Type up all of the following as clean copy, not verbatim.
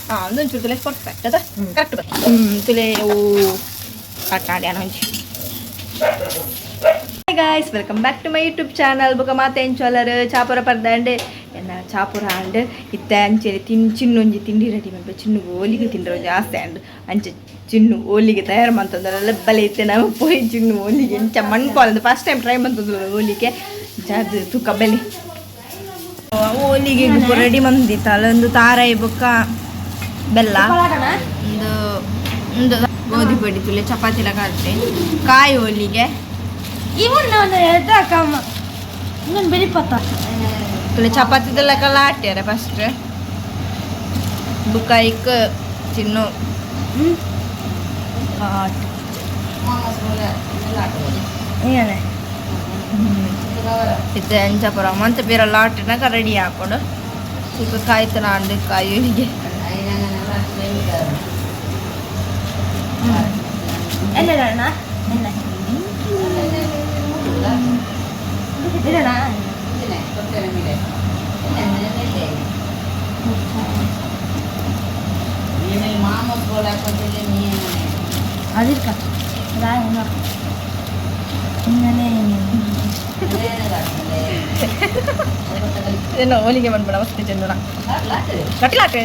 non c'è le perfette, dai. Corretto. Tutte ಕಟ್ಟಾಡ್ಯಾನ Hi guys, welcome back to my YouTube channel. Buka mate encholar chapura pardande enna chapura and itte ancheri chinnu onji tindi ready manpe chinnu olige tindro jaasti and anche chinnu olige tayar mantandara lebbale itte na poi chinnu olige encha manpalande first time try mantandara olige jadu tuka beli olige ready manditala ondu tarai buka bella ಒಂದು ಗೋಧಿ ಪೊಡಿ ತುಲೆ ಚಪಾತಿ ಎಲ್ಲ ಕಟ್ಟೆ ಕಾಯಿ ಹೋಳಿಗೆ ಇವನ್ನ ಹೇಳ್ತಾಕಮ್ಮ ಇನ್ನೊಂದು ಬೆಳಿ ಪತ್ತ ತುಲೆ ಚಪಾತಿದೆಲ್ಲ ಕಲ್ಲ ಹಾಟ್ಯಾರ ಫಸ್ಟ್ ಬುಕಾಯಿಕ್ ಚಿನ್ನು ಇತ್ತೆ ಅಂಚಪುರ ಮಂತ ಪೇರೆಲ್ಲ ಹಾಟಿನಾಗ ರೆಡಿ ಹಾಕೊಂಡು ಈಗ ಕಾಯ್ತನ ಅಂಡು ಕಾಯಿ ಹೋಳಿಗೆ എന്നതാണ് എന്ന ഇടണ ഇതിനെ കൊട്ടരമിലെ എന്നല്ലേ നീ മാമ പോല കൊട്ടിലെ നീ അതിർക്ക രായന ഇങ്ങനെ ಏನೋ ಹೋಳಿಗೆ ಮಾಡ್ಬೇಡ ಅವಸ್ಥೆ ಚೆನ್ನೋಣ ಕಟ್ಲಾಟೆ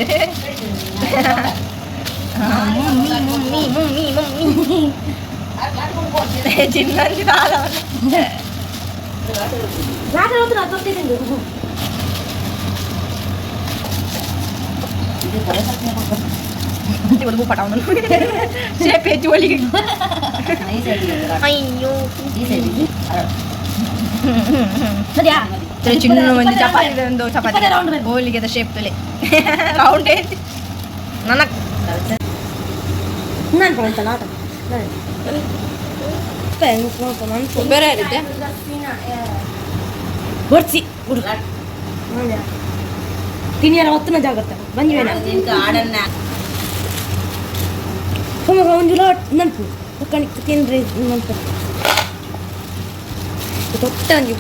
ಚಿನ್ನಂದಿ ಪಟಾವನು ಸೇಪ್ ಹೆಚ್ಚು ಹೋಳಿಗೆ ಅಯ್ಯೋ ಚಿನ್ನ ಒಂದು ಚಪಾತಿ ಒಂದು ಚಪಾತಿ ಹೋಳಿಗೆದ ಶೇಪ್ ತಲೆ ರೌಂಡ್ ಐತಿ ನನಗೆ ನಾನು ಕೊಡ್ತಲ್ಲ ಆಟ ಬೇರೆ ಇರುತ್ತೆ ಬರ್ಸಿ ತಿನ್ನಿಯಲ್ಲ ಹೊತ್ತನ ಜಾಗ್ರತೆ ಬಂದಿವೇನ ಒಂದು ಲಾಟ್ ನೆನಪು ಕಣಿಕ್ ತಿನ್ರಿ ನೆನಪು ತೊಟ್ಟ ಒಂದು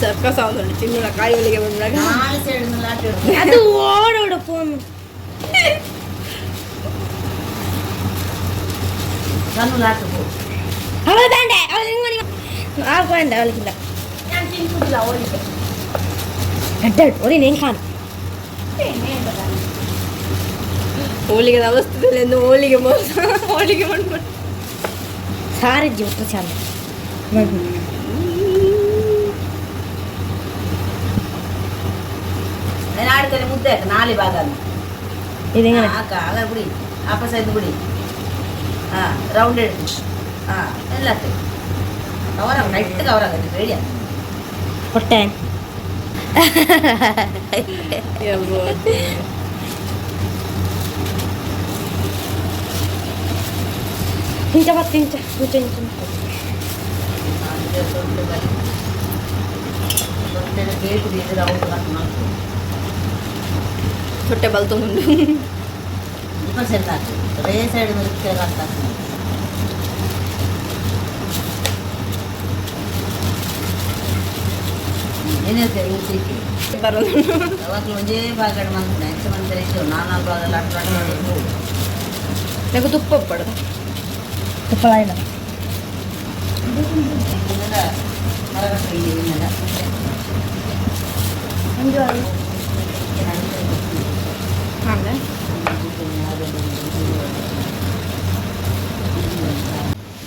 ಸರ್ಕಸ್ ಆಗೋದು ಚಿನ್ನ ಕಾಯಿ ಹೊಲಿಗೆ ಬಂದಾಗ ಅದು ಓಡೋಡ ಫೋನ್ ಅವಳು ಬೇಡ ಅವಳು ಬೇಡ ಅವಳಿಗಿಲ್ಲ ಒರಿ ನೇನು ಕಾಣು ಹೋಳಿಗೆ ಅವಸ್ಥೆದಲ್ಲಿ ಒಂದು ಹೋಳಿಗೆ ಹೋಳಿಗೆ ಮಾಡ್ಕೊಂಡು ಸಾರಿಜ್ಜಿ ಒಟ್ಟು ಚಂದ ಆಡ್ತಾರೆ ಮುದ್ದೆ ನಾಳೆ ಭಾಗ ಇದು ಆಗ ಬಿಡಿ ಆಪಸ್ ಆಯ್ತು ಬಿಡಿ ರೌಂಡ್ എടുത്ത് എല്ലാത്തും കവറാകും നൈറ്റ് കവറാകും റെഡിയാ പൊട്ടാൻ ಇಂಚ ಪತ್ತು ಇಂಚ ಇಂಚ ಇಂಚ ಹೊಟ್ಟೆ ಬಲ್ ತಗೊಂಡು ರೇ ಸೈಡ್ ಏನಿರುತ್ತೆ ಬರೋದು ಅವಾಗ ಒಂದೇ ಭಾಗ ಮಾಡ್ತೀನಿ ಹೆಚ್ಚು ಮಂದಿ ಇತ್ತು ನಾಲ್ಕು ಭಾಗದಲ್ಲಿ ಅಟ್ರಾಕ್ಟ್ నాకు ತುಪ್ಪ పడదు ತುಪ್ಪ ಇಲ್ಲ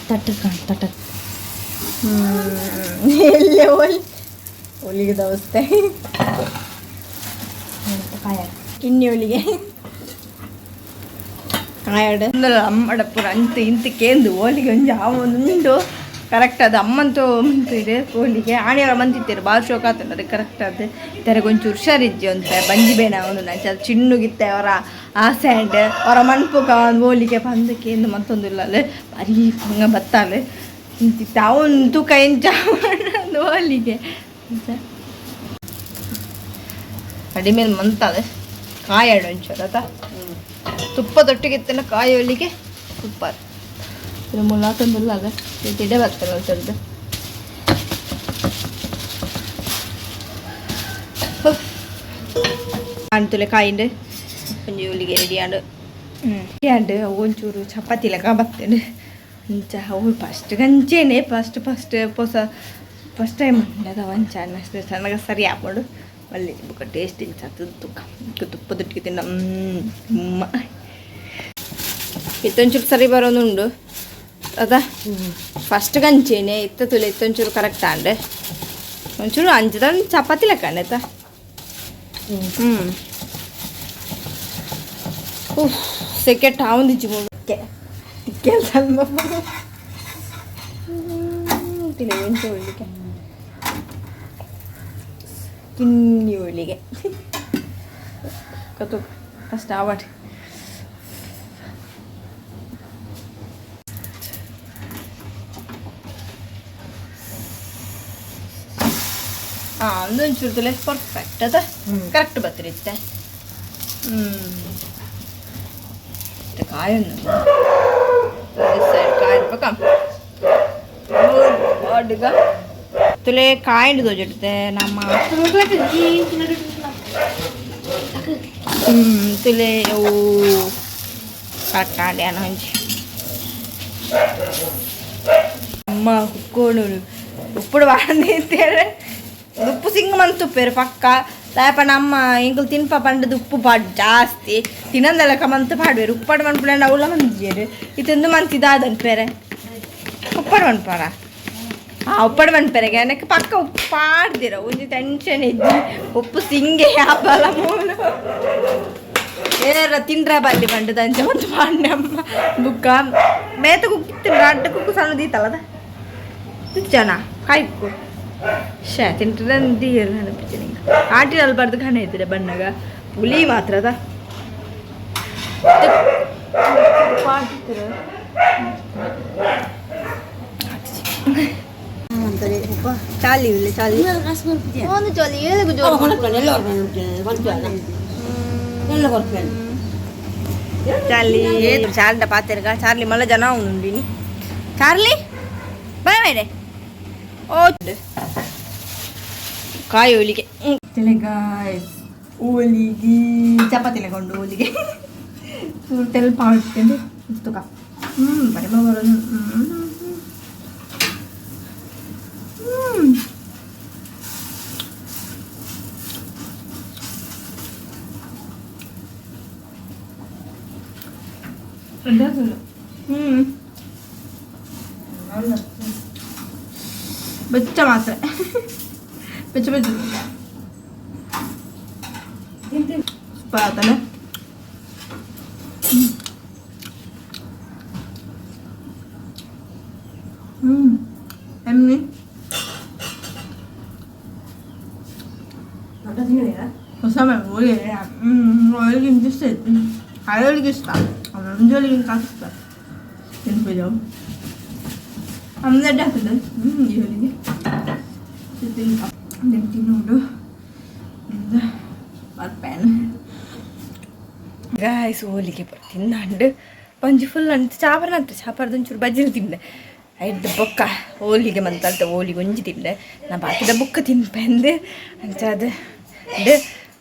ತಟ್ಟ ಎಲ್ಲೇ ಹೋಳಿಗೆ ದವಸ್ತೆ ಕಿನ್ನಿ ಹೋಳಿಗೆ ಕಾಯಡು ಅಮ್ಮಡಪ್ಪುರ ಅಂತ ಇಂತಕ್ಕೇಂದು ಹೋಳಿಗೆ ಒಂದು ಒಂದು ಕರೆಕ್ಟ್ ಅದು ಅಮ್ಮಂತೂ ಮಂತಿದೆ ಹೋಳಿಗೆ ಆಣೆಯವರ ಮಂತಿತ್ತಾರೆ ಭಾಳ ಶೋಕ ಆತಂದ್ರೆ ಕರೆಕ್ಟ್ ಅದು ತೆರೆಗೆ ಒಂಚೂರು ಹುಷಾರಿಜ್ಜಿ ಅಂತ ಬಂಜಿ ಬೇನ ಒಂದು ನಂಚ ಚಿಣ್ಣುಗಿತ್ತೆ ಅವರ ಆಸೆ ಆ್ಯಂಡ್ ಅವರ ಮಣ್ಪುಗ ಒಂದು ಹೋಳಿಗೆ ಬಂದಕ್ಕೇಂದು ಮತ್ತೊಂದು ಇಲ್ಲ ಅಲ್ಲಿ ಬರೀ ಹಂಗೆ ಬತ್ತಾಲೆ ಇಂತಿತ್ತು ಅವನು ತೂಕ ಎಂಚ ಒಂದು ಹೋಳಿಗೆ ಅಂತ ಕಡಿಮೆ ಮಂತಾಳೆ ಕಾಯಾಡು ಒಂಚೂರು ಆತ ತುಪ್ಪ ತೊಟ್ಟಿಗಿತ್ತನ ಕಾಯಿ ಹೋಳಿಗೆ ತುಪ್ಪ ಇದು ಮುಲ್ಲಾಕೊಂದಿಲ್ಲ ಅದ ತಿಡೆ ಬರ್ತಾರೆ ಒಂದ್ಸರ್ದು കാണിത്തില്ല കായിൻ്റെ പഞ്ചുലിക്ക് റെഡിയാണ് ಅಂಡ್ ಒಂಚೂರು ಚಪಾತಿ ಲೆಕ್ಕ ಬರ್ತೇನೆ ಅಂಚ ಅವು ಫಸ್ಟ್ ಗಂಚೇನೆ ಫಸ್ಟ್ ಟೈಮ್ ಅದ ಒಂಚ ಅಷ್ಟೇ ಚೆನ್ನಾಗಿ ಸರಿ ಹಾಕೊಂಡು ಒಳ್ಳೆ ಬುಕ್ಕ ಟೇಸ್ಟ್ ಇಂಚ ತುಪ್ಪದೊಟ್ಟಿಗೆ ತಿನ್ನ ಇತ್ತೊಂಚೂರು ಸರಿ ಬರೋದುಂಡು ಅದ ಫಸ್ಟ್ ಗಂಚೇನೆ ಇತ್ತ ತುಲೆ ಇತ್ತೊಂಚೂರು ಕರೆಕ್ಟ್ ಅಂಡೆ ಒಂಚೂರು ಅಂಚದ ಚಪಾತಿ ಲೆಕ್ಕ ಆಯ್ತಾ ಸೆಕೆಟ್ ಆವಂದಿಚ್ಚಿ ಮುಕ್ಕೆ ಕೆಲಸ ತಿನ್ನಿ ಮೆಣಸು ಒಳ್ಳಿಗೆ ತಿನ್ನಿ ಒಳ್ಳಿಗೆ ಕತ್ತು ಫಸ್ಟ್ ಆವಾಡಿ ಒಂದೊಂಚೂರು ತುಲೆ ಪರ್ಫೆಕ್ಟ್ ಅದ ಕರೆಕ್ಟ್ ಬತ್ತಿರುತ್ತೆ ಕಾಯನ್ನು ಕಾಯಿರ್ಬೇಕ ಅಡ್ಗ ತುಲೆ ಕಾಯಿಂಡು ತೋಜಿಡುತ್ತೆ ನಮ್ಮ ತುಲೆ ಅವು ಕರೆಕ್ಟ್ ಆಡಿ ಅನ್ನ ಹಂಚಿ ಅಮ್ಮ ಕುಕ್ಕೋಡು ಉಪ್ಪುಡು ಬಾಂದೇಂತೇಳಿ ಉಪ್ಪು ಸಿಂಗ್ ಮಂತುಪ್ಪೇರು ಪಕ್ಕ ದಾಯಪ ನಮ್ಮ ಎಂಕುಲು ತಿನ್ಪ ಪಂಡದು ಉಪ್ಪು ಪಾಡು ಜಾಸ್ತಿ ತಿನ್ನಂದೆಲ್ಲ ಮಂತು ಪಾಡುವೇರು ಉಪ್ಪಾಡು ಮನ್ಪುಳ ಅವಳ ಮಂದಿರು ಇತ್ತೊಂದು ಮಂತಿದಾದನ್ಪೇರೆ ಉಪ್ಪಾಡು ಮನ್ಪಾರ ಉಪ್ಪಾಡು ಮನ್ಪೇರೆಗೆ ನನಗೆ ಪಕ್ಕ ಉಪ್ಪು ಪಾಡ್ದಿರ ಒಂದು ಟೆನ್ಷನ್ ಇದ್ದು ಉಪ್ಪು ಸಿಂಗೆ ಹಬ್ಬಲ ಮೂಲು ಏನಾರ ತಿಂಡ್ರ ಬಲ್ಲಿ ಪಂಡದ ಅಂಚ ಒಂದು ಪಾಂಡೆ ಅಮ್ಮ ಬುಕ್ಕ ಮೇತ ಕುಕ್ಕಿತ್ತು ಅಡ್ಡ ಕುಕ್ಕು ಸಣ್ಣದೀತಲ್ಲದ ಜನ ಕಾಯ್ಕು ಶೇ ತಿಂಟದಂದಿ ಎಲ್ಲ ನೆನಪಿದ್ದೀನಿ ಆಟಿ ಅಲ್ಬಾರ್ದು ಕಣ ಇದ್ದಿದೆ ಬಣ್ಣಗ ಹುಲಿ ಮಾತ್ರ ಅದ ಚಾಲಿ ಇಲ್ಲ ಚಾಲಿ ಒಂದು ಚಾಲಿ ಏಳು ಚಾರ್ಲಿ ಚಾರ್ಲಿಂಟ ಪಾತೆರ್ಗ ಚಾರ್ಲಿ ಮಲ್ಲ ಜನ ಉಂಡಿನಿ ಚಾರ್ಲಿ ಬಾಯ್ ಮೇಡೆ ಓ ಕಾಯಿ ಹೋಳಿಗೆ ಹೋಳಿಗೆ ಚಪಾತಿ ಲೆಗೊಂಡು ಹೋಳಿಗೆ ತೆಲ್ಪ ಮಾಡ್ಕೊಂಡು ಇಷ್ಟುಕ ಪರಿಮಳ ಬರೋದು ಬೆಚ್ಚ ಮಾತ್ರ ಬೆಚ್ಚ ಬೆಚ್ಚ ಸೂಪರ್ ಆತಲ್ಲ ಎಮ್ಮಿ ಹೊಸ ಹೋಳಿಗೆ ಹೋಳಿಗೆ ಇಷ್ಟ ಐತಿ ಹಳೋಳಿಗೆ ಇಷ್ಟ ಮಂಜೋಳಿಗೆ ಕಾಣಿಸ್ತ ತಿನ್ಬೋದು ಅಮ್ಮದಡ್ಡ ಆಗ್ತದೆ ಈ ಹೋಳಿಗೆ ತಿನ್ನೋಡು ಬರ್ಪೇನು ಗಾಯ್ಸ್ ಹೋಳಿಗೆ ತಿನ್ನಂಡು ಪಂಜಿ ಫುಲ್ ಅಂತ ಚಾಪರ್ದ ಒಂಚೂರು ಬಜ್ಜಿಲು ತಿಂದೆ ಐದು ಬೊಕ್ಕ ಹೋಳಿಗೆ ಮಂತಲ್ತ ಹೋಳಿಗೆ ಒಂಜಿ ತಿಂದೆ ನಾ ಬಾಕಿದ ಬುಕ್ಕ ತಿನ್ಪೆಂದು ಅಂಚದು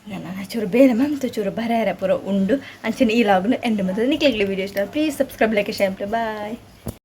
ನಾನು ಚೂರು ಬೇರೆ ಮಂತು ಚೂರು ಬರ ಪೂರ ಉಂಡು ಅಂಚನೆ ಈ ಲಾಗ್ನು ಎಂಡ್ ಮಾಡ್ತದೆ ನಿಕ್ಲಿಗ್ಲಿ ವೀಡಿಯೋ ಇಷ್ಟ please subscribe like share bye.